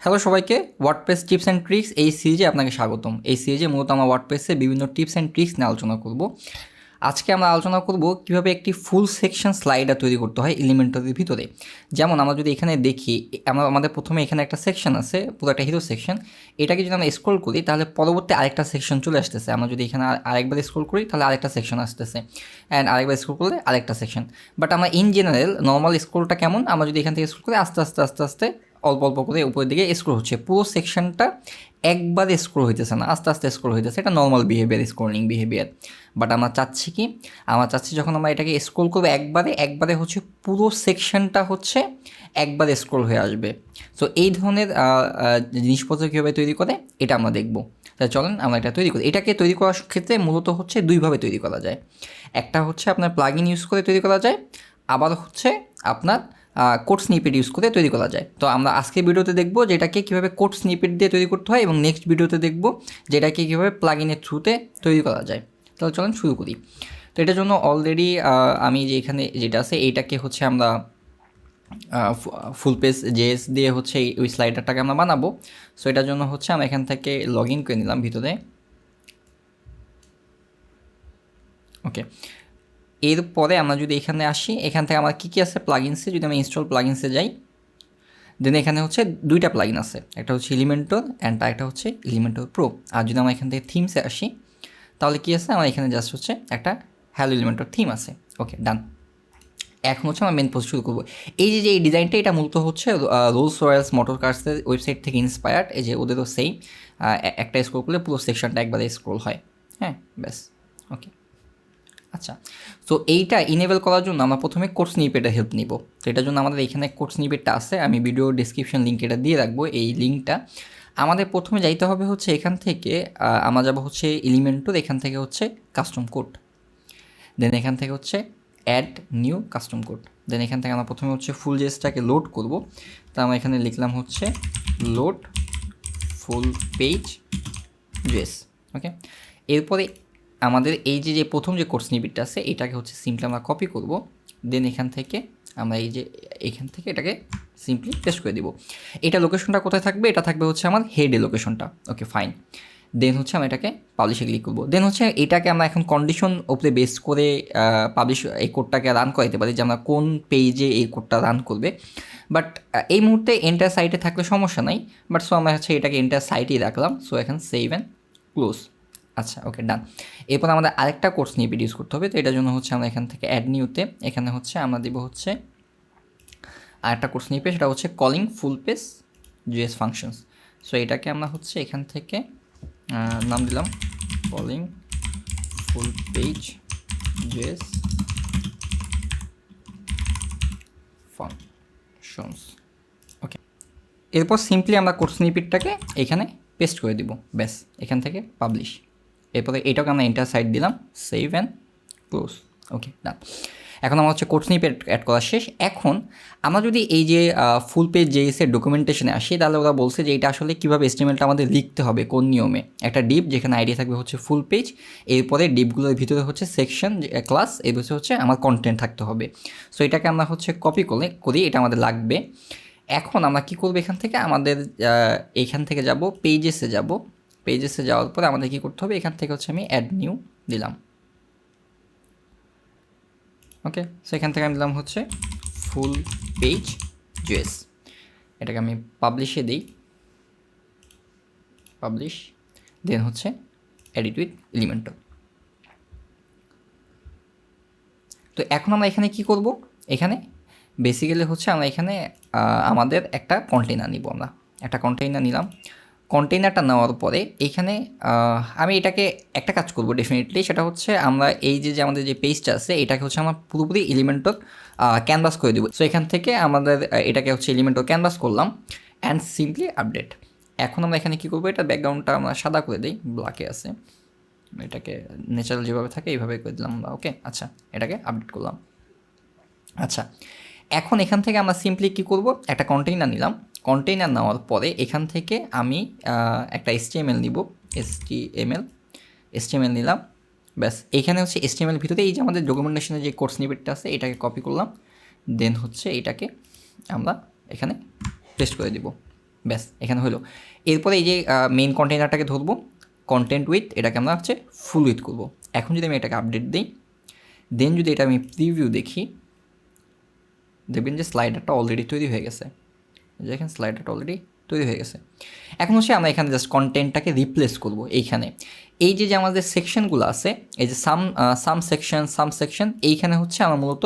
Hello সবাইকে, WordPress tips and tricks এই সিরিজে আপনাকে স্বাগতম। এই সিরিজে মূলত আমরা ওয়ার্ডপ্রেসে বিভিন্ন টিপস অ্যান্ড ট্রিক্স নিয়ে আলোচনা করব। আজকে আমরা আলোচনা করব কীভাবে একটি ফুল সেকশন স্লাইডার তৈরি করতে হয় এলিমেন্টরের ভিতরে। যেমন আমরা যদি এখানে দেখি, আমাদের প্রথমে এখানে একটা সেকশন আছে, পুরো একটা হিরো সেকশন। এটাকে যদি আমরা স্ক্রল করি তাহলে পরবর্তী আরেকটা সেকশন চলে আসতেছে। আমরা যদি এখানে আরেকবার স্ক্রল করি তাহলে আরেকটা সেকশন আসতেছে, অ্যান্ড আরেকবার স্ক্রল করলে আরেকটা সেকশন। বাট আমরা ইন জেনারেল নর্মাল স্ক্রলটা কেমন, আমরা যদি এখান থেকে স্ক্রল করি আস্তে আস্তে আস্তে আস্তে অল্প অল্প করে উপরের দিকে স্ক্রল হচ্ছে। পুরো সেকশনটা একবারে স্ক্রল হইতেছে না, আস্তে আস্তে স্ক্রল হইতেছে। এটা normal behaviour, scrolling behaviour. But আমরা চাচ্ছি কি, আমরা চাচ্ছি যখন আমরা এটাকে স্ক্রল করবো একবারে হচ্ছে পুরো সেকশনটা হচ্ছে একবারে স্ক্রল হয়ে আসবে। সো এই ধরনের জিনিসপত্র কীভাবে তৈরি করে এটা আমরা দেখবো। তাহলে চলেন আমরা এটা তৈরি করি। এটাকে তৈরি করার ক্ষেত্রে মূলত হচ্ছে দুইভাবে তৈরি করা যায়। একটা হচ্ছে আপনার প্লাগ ইন ইউজ করে তৈরি করা যায়, আবার হচ্ছে আপনার কোড স্নিপেট ইউজ করে তৈরি করা যায়। তো আমরা আজকে ভিডিওতে দেখবো যে এটাকে কীভাবে কোড স্নিপেট দিয়ে তৈরি করতে হয়, এবং নেক্সট ভিডিওতে দেখবো যে এটাকে কীভাবে প্লাগ ইনের থ্রুতে তৈরি করা যায়। তাহলে চলেন শুরু করি। তো এটার জন্য অলরেডি আমি যে এখানে যেটা আছে এইটাকে হচ্ছে আমরা ফুল পেজ জেএস দিয়ে হচ্ছে ওই স্লাইডারটাকে আমরা বানাবো। সো এটার জন্য হচ্ছে আমরা এখান থেকে লগ ইন করে নিলাম ভিতরে। ওকে, এরপরে আমরা যদি এখানে আসি, এখান থেকে আমার কী কী আছে প্লাগইনসে, যদি আমি ইনস্টল প্লাগইনসে যাই, দেন এখানে হচ্ছে দুইটা প্লাগইন আছে, একটা হচ্ছে এলিমেন্টর অ্যান্ড একটা হচ্ছে এলিমেন্টর প্রো। আর যদি আমরা এখান থেকে থিমসে আসি তাহলে কী আছে, আমার এখানে জাস্ট হচ্ছে একটা হ্যালো এলিমেন্টর থিম আছে। ওকে, ডান। এখন হচ্ছে আমরা মেন প্রসেস শুরু করবো। এই যে এই ডিজাইনটা, এটা মূলত হচ্ছে রোলস রয়্যালস মোটর কার্সের ওয়েবসাইট থেকে ইন্সপায়ার্ড। এই যে ওদেরও সেম, একটা স্ক্রল করলে পুরো সেকশনটা একবারে স্ক্রল হয়। হ্যাঁ, ব্যাস। ওকে, আচ্ছা। তো এইটা ইনেবল করার জন্য আমরা প্রথমে কোড স্নিপেটের হেল্প নিব। তো এটার জন্য আমাদের এখানে কোড স্নিপেটটা আছে, আমি ভিডিও ডিসক্রিপশন লিঙ্ক এটা দিয়ে রাখবো। এই লিঙ্কটা আমাদের প্রথমে যাইতে হবে হচ্ছে এখান থেকে, আমরা যাবো হচ্ছে এলিমেন্টর, এখান থেকে হচ্ছে কাস্টম কোড, দেন এখান থেকে হচ্ছে অ্যাড নিউ কাস্টম কোড। দেন এখান থেকে আমরা প্রথমে হচ্ছে ফুল জেসটাকে লোড করব। তা আমরা এখানে লিখলাম হচ্ছে লোড ফুল পেজ জেস। ওকে, এরপরে আমাদের এই যে প্রথম যে কোড স্নিপেটটা আছে এটাকে হচ্ছে সিম্পলি আমরা কপি করব। দেন এখান থেকে আমরা এখান থেকে এটাকে সিম্পলি পেস্ট করে দিব। এটা লোকেশনটা কোথায় থাকবে, এটা থাকবে হচ্ছে আমার হেডে লোকেশনটা। ওকে, ফাইন। দেন হচ্ছে আমরা এটাকে পাবলিশে ক্লিক করবো। দেন হচ্ছে এটাকে আমরা এখন কন্ডিশন ওপরে বেস করে পাবলিশ এই কোডটাকে রান করাইতে পারি, যে আমরা কোন পেজে এই কোডটা রান করবে। বাট এই মুহূর্তে এন্টার সাইটে থাকলে সমস্যা নাই। বাট সো আমরা হচ্ছে এটাকে এন্টার সাইটেই রাখলাম। সো এখন সেভ অ্যান্ড ক্লোজ। আচ্ছা, ওকে, ডান। এরপর আমাদের আরেকটা কোড স্নিপেট ইউজ করতে হবে। তো এটার জন্য হচ্ছে আমরা এখান থেকে অ্যাড নিউতে এখানে হচ্ছে আমরা দিব হচ্ছে আরেকটা কোড স্নিপেট, সেটা হচ্ছে calling full page JS functions. So এটাকে আমরা হচ্ছে এখান থেকে নাম দিলাম calling full page JS functions. Okay, এরপর সিম্পলি আমরা কোড স্নিপেটটাকে এখানে পেস্ট করে দিব। ব্যাস, এখান থেকে পাবলিশ। এরপরে এটাকে আমরা এন্টার সাইড দিলাম, সেভ অ্যান্ড ক্লোজ। ওকে, ডান। এখন আমার হচ্ছে কোড স্নিপেট অ্যাড করা শেষ। এখন আমরা যদি এই যে ফুল পেজ জেএসের ডকুমেন্টেশনে আসি, তাহলে ওরা বলছে যে এটা আসলে কীভাবে এস্টিমেলটা আমাদের লিখতে হবে, কোন নিয়মে। একটা ডিপ যেখানে আইডিয়া থাকবে হচ্ছে ফুল পেজ, এরপরে ডিপগুলোর ভিতরে হচ্ছে সেকশন ক্লাস, এর হচ্ছে আমার কন্টেন্ট থাকতে হবে। সো এটাকে আমরা হচ্ছে কপি করি, এটা আমাদের লাগবে। এখন আমরা কী করবো, এখান থেকে আমাদের এখান থেকে যাব পেজেসে যাব। পেজেসে যাওয়ার পরে আমাদের কী করতে হবে, এখান থেকে হচ্ছে আমি অ্যাড নিউ দিলাম। ওকে, সো এখান থেকে আমি দিলাম হচ্ছে ফুল পেজ জেএস। এটাকে আমি পাবলিশে দিই, পাবলিশ। দেন হচ্ছে এডিট উইথ এলিমেন্টর। তো এখন আমরা এখানে কি করব, এখানে বেসিক্যালি হচ্ছে আমরা এখানে আমাদের একটা কন্টেইনার নিব। আমরা একটা কন্টেইনার নিলাম। কন্টেইনারটা নেওয়ার পরে এইখানে আমি এটাকে একটা কাজ করব ডেফিনেটলি, সেটা হচ্ছে আমরা এই যে আমাদের যে পেজটা আছে এটাকে হচ্ছে আমরা পুরোপুরি এলিমেন্টর ক্যানভাস করে দেবো। সো এখান থেকে আমাদের এটাকে হচ্ছে এলিমেন্টর ক্যানভাস করলাম অ্যান্ড সিম্পলি আপডেট। এখন আমরা এখানে কী করবো, এটা ব্যাকগ্রাউন্ডটা আমরা সাদা করে দিই, ব্ল্যাকে আছে। এটাকে ন্যাচারাল যেভাবে থাকে এইভাবে করে দিলাম আমরা। ওকে, আচ্ছা, এটাকে আপডেট করলাম। আচ্ছা, এখন এখান থেকে আমরা সিম্পলি কী করব, একটা কন্টেইনার নিলাম। কন্টেইনার নেওয়ার পরে এখান থেকে আমি একটা HTML নিব, HTML নিলাম। ব্যাস, এইখানে হচ্ছে HTML ভিতরে এই যে আমাদের ডকুমেন্টেশনের যে কোড স্নিপেটটা আছে এটাকে কপি করলাম। দেন হচ্ছে এটাকে আমরা এখানে পেস্ট করে দিব। ব্যাস এখানে হলো। এরপরে এই যে মেইন কন্টেনারটাকে ধরবো, কন্টেন্ট উইথ, এটাকে আমরা হচ্ছে ফুল উইথ করবো। এখন যদি আমি এটাকে আপডেট দিই, দেন যদি এটা আমি প্রিভিউ দেখি, দেখবেন যে স্লাইডারটা অলরেডি তৈরি হয়ে গেছে। দেখেন স্লাইডারটা অলরেডি তৈরি হয়ে গেছে। এখন হচ্ছে আমরা এখানে জাস্ট কন্টেন্টটাকে রিপ্লেস করবো এইখানে। এই যে আমাদের সেকশনগুলো আছে, এই যে সাম সেকশন, এইখানে হচ্ছে আমরা মূলত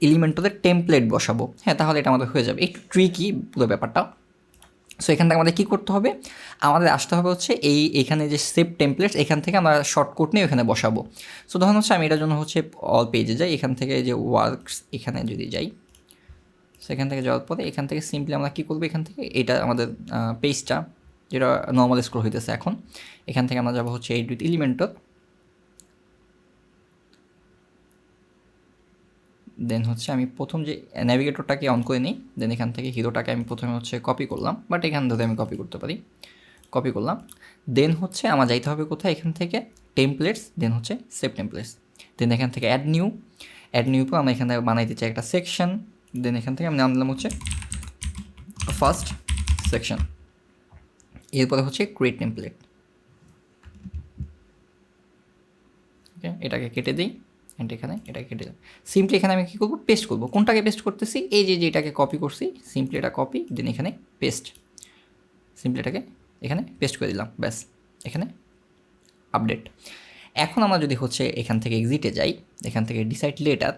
এলিমেন্টদের টেমপ্লেট বসাবো। হ্যাঁ, তাহলে এটা আমাদের হয়ে যাবে। একটু ট্রিকি পুরো ব্যাপারটা। সো এখান থেকে আমাদের কী করতে হবে, আমাদের আসতে হবে হচ্ছে এইখানে যে সেভ টেমপ্লেটস, এখান থেকে আমরা শর্টকাট নিয়ে এখানে বসাবো। সো ধরুন হচ্ছে আমি এটার জন্য হচ্ছে অল পেজে যাই, এখান থেকে যে ওয়ার্কস এখানে যদি যাই, সেখান থেকে যাওয়ার পরে এখান থেকে সিম্পলি আমরা কী করবো, এখান থেকে এটা আমাদের পেজটা যেটা নর্মাল স্ক্রল হইতেছে এখন, এখান থেকে আমরা যাবো হচ্ছে এড উইথ এলিমেন্টর, দেন হচ্ছে আমি প্রথম যে ন্যাভিগেটরটাকে অন করে নিই, দেন এখান থেকে হিরোটাকে আমি প্রথমে হচ্ছে কপি করলাম, বাট এখান থেকে আমি কপি করতে পারি, কপি করলাম। দেন হচ্ছে আমার যাইতে হবে কোথায়, এখান থেকে টেমপ্লেটস, দেন হচ্ছে সেভ টেমপ্লেটস, দেন এখান থেকে অ্যাড নিউ পর আমরা এখান থেকে বানাইতে চাই একটা সেকশন, দেন এখান থেকে আমি নাম দিলাম হচ্ছে ফার্স্ট সেকশন। এরপরে হচ্ছে ক্রিয়েট টেমপ্লেট, ওকে এটাকে কেটে দিই, অ্যান্ড এখানে এটাকে কেটে দিই। সিম্পলি এখানে আমি কী করবো, পেস্ট করবো। কোনটাকে পেস্ট করতেছি, এই যে এটাকে কপি করছি, সিম্পলি এটা কপি, দেন এখানে পেস্ট, সিম্পলি এটাকে এখানে পেস্ট করে দিলাম, ব্যাস এখানে আপডেট। এখন আমরা যদি হচ্ছে এখান থেকে এক্সিটে যাই, এখান থেকে ডিসাইড লেটার,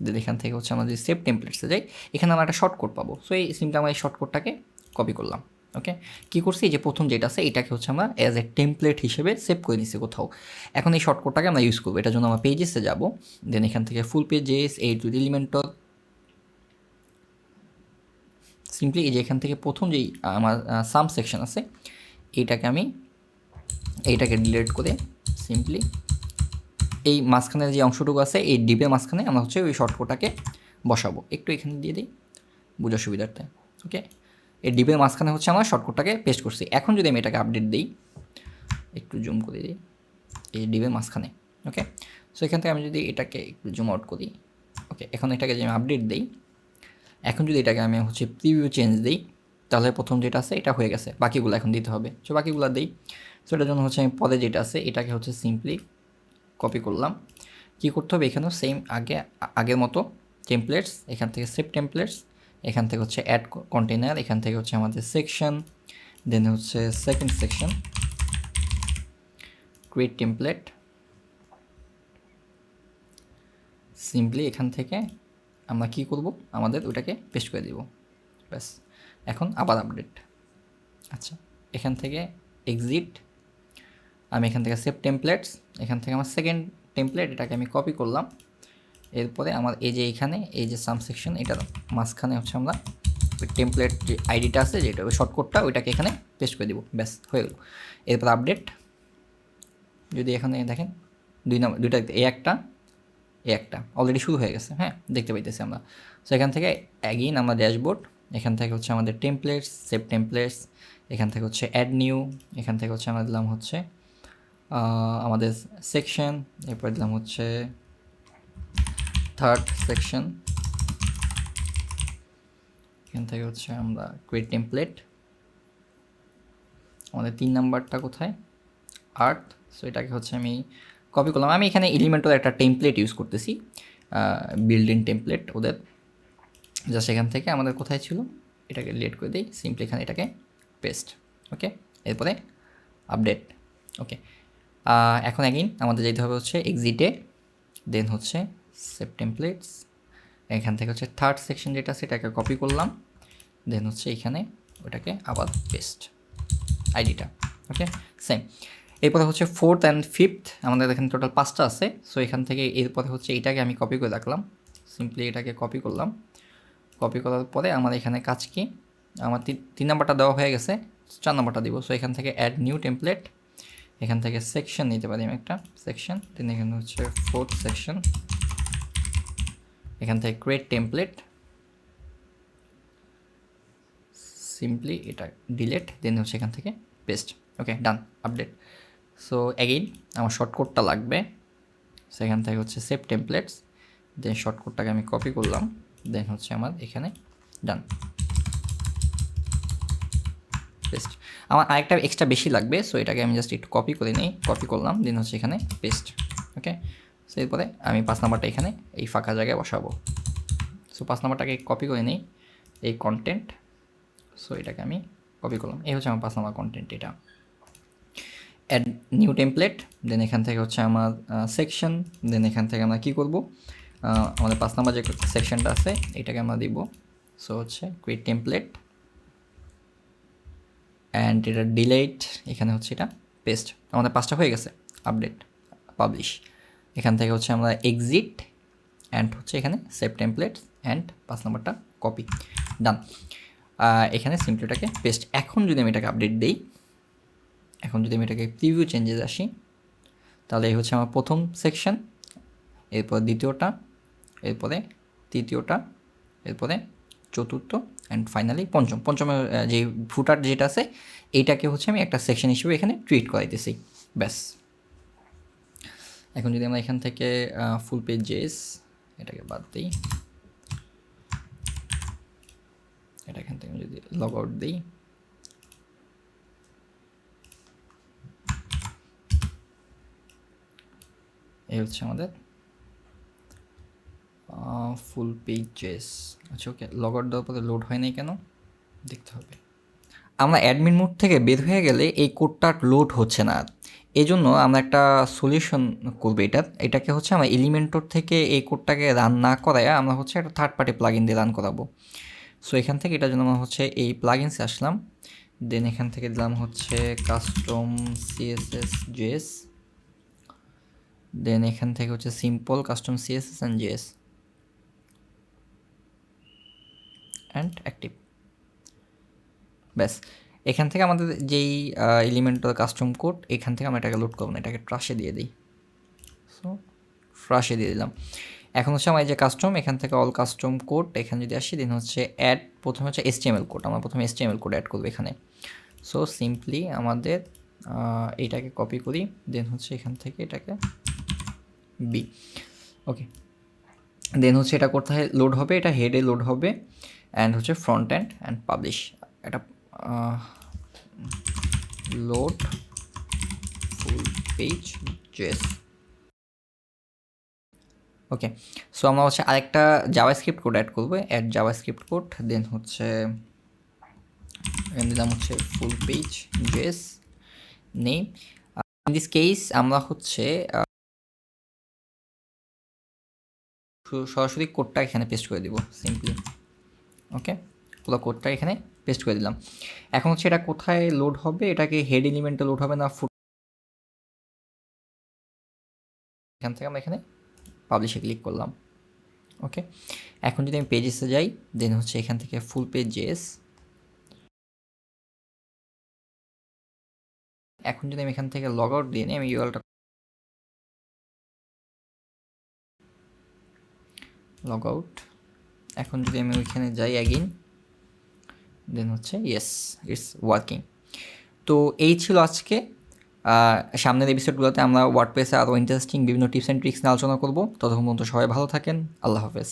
দেন এখান থেকে হচ্ছে আমরা যদি সেভ টেমপ্লেটসে যাই, এখানে আমরা একটা শর্টকট পাবো। সো এই সিম্পলি আমরা এই শর্টকটটাকে কপি করলাম, ওকে। কী করছি, যে প্রথম যেটা আছে এটাকে হচ্ছে আমরা অ্যাজ এ টেমপ্লেট হিসেবে সেভ করে নিচ্ছি কোথাও। এখন এই শর্টকটটাকে আমরা ইউজ করবো, এটার জন্য আমরা পেজেসে যাব, দেন এখান থেকে full pages, add with Elementor, simply এই যে এখান থেকে প্রথম যেই আমার সাম সেকশন আছে, এইটাকে ডিলিট করে সিম্পলি এই মাঝখানের যে অংশটুকু আছে এই ডিপের মাঝখানে আমরা হচ্ছে ওই শর্টকটটাকে বসাবো। একটু এখানে দিয়ে দিই বোঝার সুবিধার্থে, ওকে। এই ডিপের মাঝখানে হচ্ছে আমরা শর্টকটটাকে পেস্ট করছি। এখন যদি আমি এটাকে আপডেট দিই, একটু জুম করে দিই, এই ডিপের মাঝখানে, ওকে। সো এখান থেকে আমি যদি এটাকে একটু জুম আউট করি, ওকে। এখন এটাকে যদি আমি আপডেট দিই, এখন যদি এটাকে আমি হচ্ছে প্রিভিউ চেঞ্জ দিই, তাহলে প্রথম যেটা আছে এটা হয়ে গেছে, বাকিগুলো এখন দিতে হবে। সো বাকিগুলো দিই। সো এটার জন্য হচ্ছে আমি পরে যেটা আছে এটাকে হচ্ছে সিম্পলি কপি করলাম। কী করতে হবে, এখানেও সেম আগের মতো টেমপ্লেটস, এখান থেকে সেভ টেমপ্লেটস, এখান থেকে হচ্ছে অ্যাড কন্টেনার, এখান থেকে হচ্ছে আমাদের সেকশন, দেন হচ্ছে second section, create template, simply এখান থেকে আমরা কী করব, আমাদের ওটাকে পেস্ট করে দিব, ব্যাস। এখন আবার আপডেট, আচ্ছা এখান থেকে এক্সিট, আমি এখান থেকে সেভ টেমপ্লেটস, এখান থেকে আমার সেকেন্ড টেমপ্লেট, এটাকে আমি কপি করলাম। এরপরে আমার এই যে এখানে এই যে সাম সেকশন, এটার মাঝখানে হচ্ছে আমরা টেমপ্লেট যে আইডিটা আছে, যেটা ওই শর্টকটটা, ওইটাকে এখানে পেস্ট করে দিব, ব্যাস হয়ে গেল। এরপর আপডেট, যদি এখানে দেখেন দুইটা এ একটা অলরেডি শুরু হয়ে গেছে, হ্যাঁ দেখতে পাইতেছি আমরা। সো এখান থেকে অ্যাগেইন আমরা ড্যাশবোর্ড, এখান থেকে হচ্ছে আমাদের টেমপ্লেটস, সেভ টেমপ্লেটস, এখান থেকে হচ্ছে অ্যাড নিউ, এখান থেকে হচ্ছে আমরা দিলাম হচ্ছে আমাদের সেকশন, এরপর দিলাম হচ্ছে থার্ড সেকশন, এখান থেকে হচ্ছে আমরা ক্রিয়েট টেমপ্লেট, আমাদের 3 নাম্বারটা কোথায়, আর্থ। সো এটাকে হচ্ছে আমি কপি করলাম। আমি এখানে এলিমেন্টের একটা টেমপ্লেট ইউজ করতেছি, বিল্ড ইন টেমপ্লেট ওদের, জাস্ট এখান থেকে আমাদের কোথায় ছিল এটাকে ডিলিট করে দিই, সিম্পলি এখানে এটাকে পেস্ট, ওকে। এরপরে আপডেট, ওকে। এখন অ্যাগেইন আমাদের যেতে হবে হচ্ছে এক্সিটে, দেন হচ্ছে সেভ টেমপ্লেটস, এখান থেকে হচ্ছে থার্ড সেকশন যেটা সেটাকে কপি করলাম, দেন হচ্ছে এখানে ওটাকে আবার পেস্ট আইডিটা, ওকে সেম। এরপরে হচ্ছে ফোর্থ অ্যান্ড ফিফথ, আমাদের এখানে টোটাল 5টা আছে। সো এখান থেকে এরপরে হচ্ছে এটাকে আমি কপি করে রাখলাম, সিম্পলি এটাকে কপি করলাম। কপি করার পরে আমার এখানে কাজ কি, আমার 3 নাম্বারটা দেওয়া হয়ে গেছে, 4 নাম্বারটা দিব। সো এখান থেকে অ্যাড নিউ টেমপ্লেট, এখান থেকে সেকশন নিতে পারি আমি একটা সেকশন, দেন এখানে হচ্ছে ফোর্থ সেকশন, এখান থেকে ক্রিয়েট টেমপ্লেট, সিম্পলি এটা ডিলিট, দেন হচ্ছে এখান থেকে পেস্ট, ওকে ডান আপডেট। সো অ্যাগেইন আমার শর্টকটটা লাগবে, সেখান থেকে হচ্ছে সেভ টেমপ্লেটস, দেন শর্টকটটাকে আমি কপি করলাম, দেন হচ্ছে আমার এখানে ডান। পেস্ট। আমার আরেকটা এক্সট্রা বেশি লাগবে, সো এটাকে আমি জাস্ট একটু কপি করে নিই, কপি করলাম, দেন হচ্ছে এখানে পেস্ট। ওকে, সো এরপরে আমি 5 নাম্বারটা এখানে এই ফাঁকা জায়গায় বসাবো। সো 5 নাম্বারটাকে কপি করে নিই, এই কন্টেন্ট, সো এটাকে আমি কপি করলাম, এই হচ্ছে আমার 5 নাম্বার কন্টেন্ট। এটা অ্যাড নিউ টেমপ্লেট, দেন এখান থেকে হচ্ছে আমার সেকশন, দেন এখান থেকে আমরা কী করবো, আমাদের 5 নাম্বার যে সেকশনটা আছে এটাকে আমরা দিব, সো হচ্ছে ক্রিয়েট টেমপ্লেট অ্যান্ড এটা ডিলেট, এখানে হচ্ছে এটা পেস্ট। আমাদের 5টা হয়ে গেছে, আপডেট, পাবলিশ। এখান থেকে হচ্ছে আমরা এক্সিট অ্যান্ড হচ্ছে এখানে সেভ টেমপ্লেট অ্যান্ড 5 নাম্বারটা কপি, ডান। এখানে সিম্পলিটাকে পেস্ট। এখন যদি আমি এটাকে আপডেট দিই, এখন যদি আমি এটাকে প্রিভিউ চেঞ্জেস আসি, তাহলে এই হচ্ছে আমার প্রথম সেকশন, এরপর দ্বিতীয়টা, এরপরে তৃতীয়টা, এরপরে চতুর্থ অ্যান্ড ফাইনালি পঞ্চমের যে ফুটার যেটা আছে এইটাকে হচ্ছে আমি একটা সেকশন হিসেবে এখানে ট্রিট করাইতেছি, ব্যাস। এখন যদি আমরা এখান থেকে ফুল পেজ জেস এটাকে বাদ দিই, এটা এখান থেকে যদি লগ আউট দিই, এই হচ্ছে আমাদের ফুল পেজেস। আচ্ছা ওকে, লগ আউট দেওয়ার পরে লোড হয় নাই কেন দেখতে হবে। আমরা অ্যাডমিন মোড থেকে বের হয়ে গেলে এই কোডটা লোড হচ্ছে না, এই জন্য আমরা একটা সলিউশন করবো। এটাকে হচ্ছে আমরা এলিমেন্টর থেকে এই কোডটাকে রান না করায় আমরা হচ্ছে একটা থার্ড পার্টি প্লাগইন দিয়ে রান করাবো। সো এখান থেকে এটার জন্য আমরা হচ্ছে এই প্লাগইনসে আসলাম, দেন এখান থেকে দিলাম হচ্ছে কাস্টম সিএসএস জেএস, দেন এখান থেকে হচ্ছে simple custom CSS and JS and active, ব্যাস। এখান থেকে আমাদের যেই এলিমেন্টাল কাস্টম কোড, এখান থেকে আমরা এটাকে লোড করবো না, এটাকে ট্রাশে দিয়ে দিই। সো ট্রাশে দিয়ে দিলাম। এখন হচ্ছে আমার এই যে কাস্টম, এখান থেকে অল কাস্টম কোড, এখানে যদি আসি দেন হচ্ছে অ্যাড, প্রথমে হচ্ছে HTML কোড, আমরা প্রথমে HTML কোড অ্যাড করবো এখানে। সো সিম্পলি আমাদের এইটাকে কপি করি, দেন হচ্ছে এখান থেকে এটাকে বি, ওকে। দেন হচ্ছে এটা কোথায় লোড হবে, এটা হেডে লোড হবে অ্যান্ড হচ্ছে ফ্রন্ট এন্ড অ্যান্ড পাবলিশ, এটা load full page JS, okay. So আমরা হচ্ছে আরেকটা জাভাস্ক্রিপ্ট কোড অ্যাড করবো, অ্যাড জাভাস্ক্রিপ্ট কোড, দেন হচ্ছে দিলাম হচ্ছে full page JS name. In this case আমরা হচ্ছে সরাসরি কোডটা এখানে পেস্ট করে দিব সিম্পলি, ওকে। পুরো কোডটা এখানে পেস্ট করে দিলাম। এখন হচ্ছে এটা কোথায় লোড হবে, এটাকে হেড এলিমেন্টে লোড হবে না ফুট, এখান থেকে আমরা এখানে পাবলিশে ক্লিক করলাম, ওকে। এখন যদি আমি পেজেসে যাই, দেন হচ্ছে এখান থেকে ফুল পেজ জেস, এখন যদি আমি এখান থেকে লগ আউট দিয়ে নিই, আমি ইউআরএলটা লগ আউট, এখন যদি আমি ওইখানে যাই অ্যাগেইন, দেন হচ্ছে ইয়েস ইটস ওয়ার্কিং। তো এই ছিল আজকে। সামনের এপিসোডগুলোতে আমরা ওয়ার্ডপ্রেসে আরও ইন্টারেস্টিং বিভিন্ন টিপস অ্যান্ড ট্রিক্স নিয়ে আলোচনা করবো। ততক্ষণ পর্যন্ত সবাই ভালো থাকেন, আল্লাহ হাফেজ।